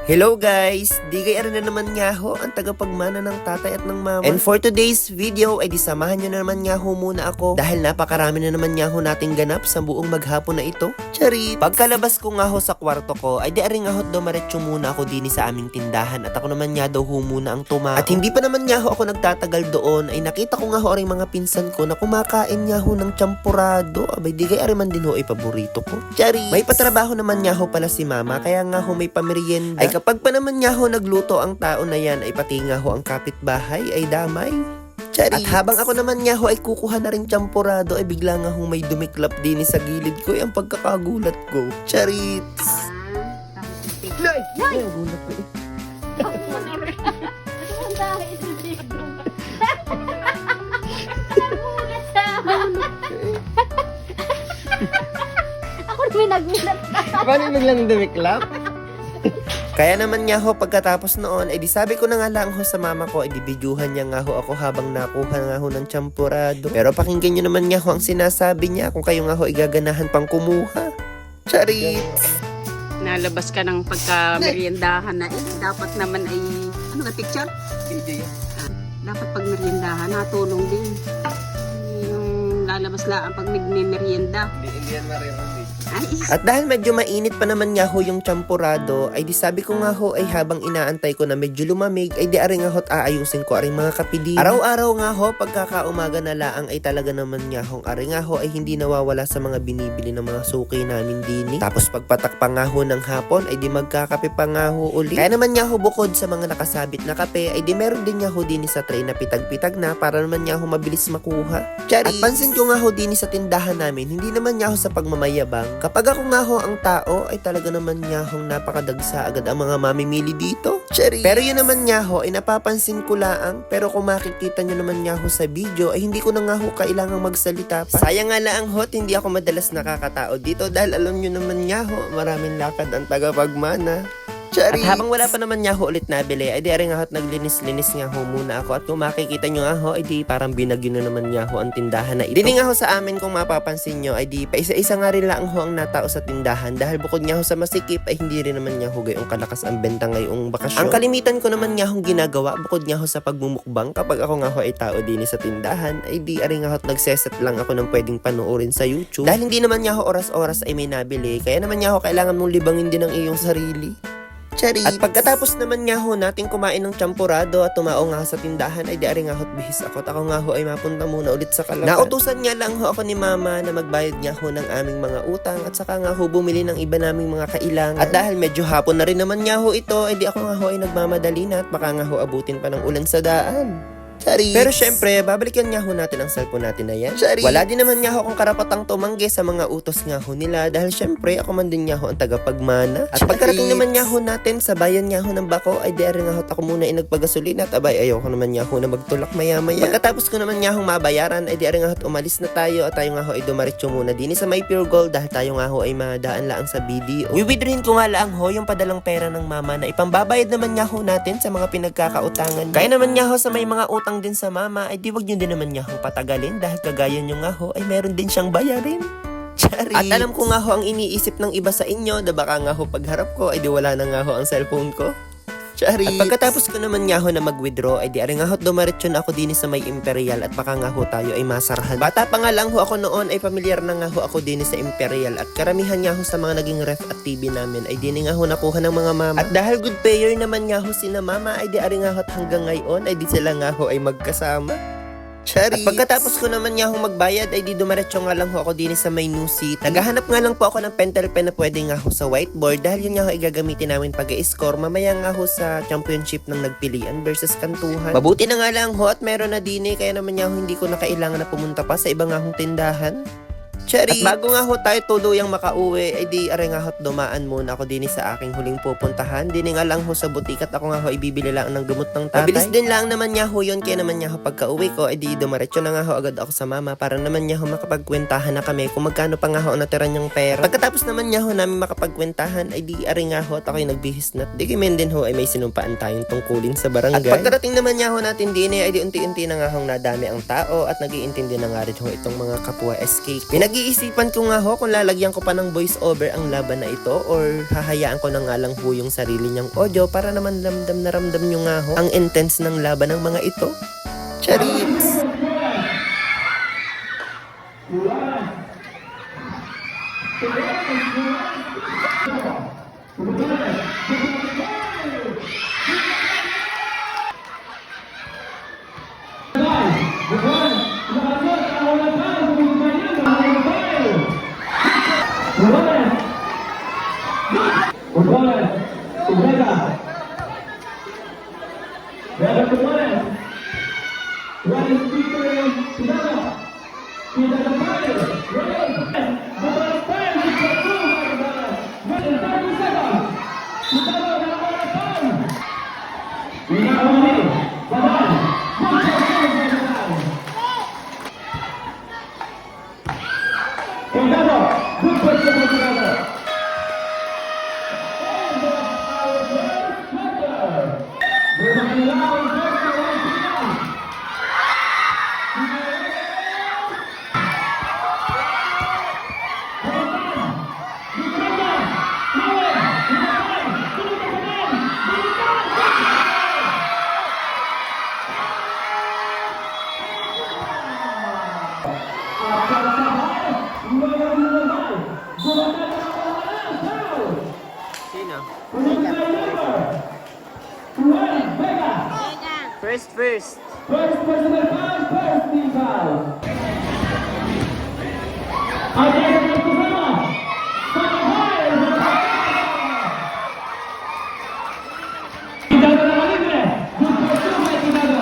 Hello guys! Digay na naman nga ho ang tagapagmana ng tatay at ng mama. And for today's video ay disamahan nyo na naman nga ho muna ako dahil napakarami na naman nga ho nating ganap sa buong maghapon na ito. Charit! Pagkalabas ko nga ho sa kwarto ko ay di aring nga ho dumaretso muna ako din sa aming tindahan at ako naman nga daw ho muna ang tumao. At hindi pa naman nga ho ako nagtatagal doon ay nakita ko nga ho aring mga pinsan ko na kumakain nga ho ng champurado. Abay digay ariman din ho ay paborito ko. Charit! May patrabaho naman nga ho pala si mama kaya nga ho may pamerienda. Ay kapag pa naman nga ho nagluto ang tao na yan ay pati nga ho ang kapitbahay ay damay. Charit. At habang ako naman nga ho ay kukuha na rin champurado ay bigla nga ho may dumiklap din sa gilid ko ay ang pagkakagulat ko. Charit. Nay! Nay! Gulat ko eh. Ako rin nagulat. Paano yung biglang dumiklap? Kaya naman nga ho, pagkatapos noon, ay di sabi ko na nga lang ho sa mama ko, ay di bidyuhan niya nga ho ako habang nakuha nga ho ng champurado. Pero pakinggan nyo naman nga ho ang sinasabi niya kung kayo nga ho igaganahan pang kumuha. Charit! Nalabas ka ng pagka-meriendahan na dapat naman ay, ano ka picture? Dapat pag meriendahan, natulong din. Yung lalabas lang pag nagme-merienda. Hindi yan maririnig. Ay, At dahil medyo mainit pa naman nga ho yung champurado, ay di sabi ko nga ho ay habang inaantay ko na medyo lumamig, ay di aring nga ho't aayusin ko aring mga kapili. Araw-araw nga ho, pagkakaumaga na laang ay talaga naman nga ho, aring nga ho ay hindi nawawala sa mga binibili ng mga suki namin dini. Tapos pagpatak pa nga ho ng hapon, ay di magkakape pa nga ho uli. Kaya naman nga ho bukod sa mga nakasabit na kape, ay di meron din nga ho dini sa tray na pitag-pitag na para naman nga ho mabilis makuha. Charis. At pansin ko nga ho dini sa tindahan namin, hindi naman nga ho sa pagmamayabang. Kapag ako nga ho ang tao, ay talaga naman nga hong napakadagsa agad ang mga mamimili dito. Cherry. Pero yun naman nga ho, ay napapansin ko laang. Pero kung makikita nyo naman nga ho sa video, ay hindi ko na nga ho kailangang magsalita pa. Sayang nga laang ho, hindi ako madalas nakakatao dito dahil alam nyo naman nga ho, maraming lakad ang tagapagmana. Charis. At habang wala pa naman nga ho ulit nabili, ay di aring nga ho't naglinis-linis nga ho muna ako. At kung makikita nyo nga ho, ay di parang binagyo na naman nga ho ang tindahan na ito. Dini nga ho sa amin kung mapapansin nyo, ay di pa isa-isa nga rin lang ho ang natao sa tindahan. Dahil bukod nga ho sa masikip, ay hindi rin naman nga ho gayong kalakas ang benta ngayong bakasyon. Ang kalimitan ko naman nga hong ginagawa, bukod nga ho sa pagmumukbang, kapag ako nga ho ay tao din sa tindahan, ay di aring nga ho't nagseset lang ako ng pwedeng panoorin sa YouTube. Dahil hindi naman nga ho oras-oras ay may nabili, kaya naman nga ho kailangan mong libangin din ang iyong sarili. Charit. At pagkatapos naman nga ho nating kumain ng champurado at tumao nga sa tindahan ay di aring nga ho't bihis ako at ako nga ho ay mapunta muna ulit sa Kalapan. Nautusan nga lang ho ako ni mama na magbayad nga ho ng aming mga utang at saka nga ho bumili ng iba naming mga kailangan. At dahil medyo hapon na rin naman nga ho ito ay di ako nga ho ay nagmamadali na at baka nga ho abutin pa ng ulan sa daan. Charis. Pero syempre, babalikan nga ho natin ang cellphone natin na yan. Charis. Wala din naman nga ho akong karapatang tumanggi sa mga utos nga ho nila dahil syempre ako man din nga ho ang tagapagmana. At pagkarating naman nga ho natin sa bayan nga ho ng Bako ay di rin nga ho ako muna inagpagasolina at abay ayoko naman nga ho na magtulak maya-maya. Pagkatapos ko naman nga ho mabayaran ay di rin nga ho umalis na tayo at tayo nga ho ay dumaritso muna din sa may Pure Gold dahil tayo nga ho ay madaan lang sa BDO. Wiwidrin ko nga lang ho yung padalang pera ng mama na ipambabayad naman nga ho natin sa mga pinagkakautangan. Kaya naman nga ho sa may mga utang din sa mama ay di wag nyo din naman nga ho patagalin dahil kagaya nyo nga ho ay meron din siyang bayarin. Charis. At alam ko nga ho ang iniisip ng iba sa inyo na baka nga ho pagharap ko ay di wala na nga ho ang cellphone ko. Charis. At pagkatapos ko naman nga ho na mag-withdraw ay di aring nga ho dumaretso na ako din sa may Imperial at baka nga ho tayo ay masarhan. Bata pa nga lang ho ako noon ay pamilyar na nga ho ako din sa Imperial at karamihan nga ho sa mga naging ref at TV namin ay di nga ho nakuha ng mga mama. At dahil good payer naman nga ho sina mama ay di aring nga ho hanggang ngayon ay di sila nga ho ay magkasama. Charis. At pagkatapos ko naman nga hong magbayad ay di dumaretso nga lang ho ako din sa may new seat. Naghahanap nga lang po ako ng pentel pen na pwede nga ho sa whiteboard dahil yun nga ho ay gagamitin namin pag-i-score mamaya nga ho sa championship ng nagpilian versus kantuhan. Mabuti na nga lang ho at meron na din kaya naman nga ho hindi ko na kailangan na pumunta pa sa iba nga hong tindahan. Charis. At bago nga ho tayo tuluyang makauwi, ay di aray nga ho't dumaan muna ako din sa aking huling pupuntahan. Dini nga lang ho sa butik at ako nga ho ibibili lang ng gamot ng tatay. Mabilis din lang naman nga ho yun, kaya naman nga ho pagka uwi ko, ay di dumaretso na nga ho agad ako sa mama para naman nga ho makapagkwentahan na kami kung magkano pa nga ho natira niyang pera. Pagkatapos naman nga ho namin makapagkwentahan, ay di aray nga ho at ako'y nagbihis na. Di kimen din ho ay may sinumpaan tayong tungkulin sa barangay. At pagkarating naman nga ho natin din ay di unti-unti na nga ho nadami ang tao at nag-iintindi na nga rin ho itong mga kapwa SK. Pinag-iisipan ko nga ho kung lalagyan ko pa ng voice over ang laban na ito or hahayaan ko na nga lang ho yung sarili niyang audio para naman ramdam na ramdam nyo nga ho ang intense ng laban ng mga ito. Charits! First. First personal foul, first team foul. Ada yang bersama. Sama hal. Tidak ada nama libre. Justru cuma tidak ada.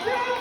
Go!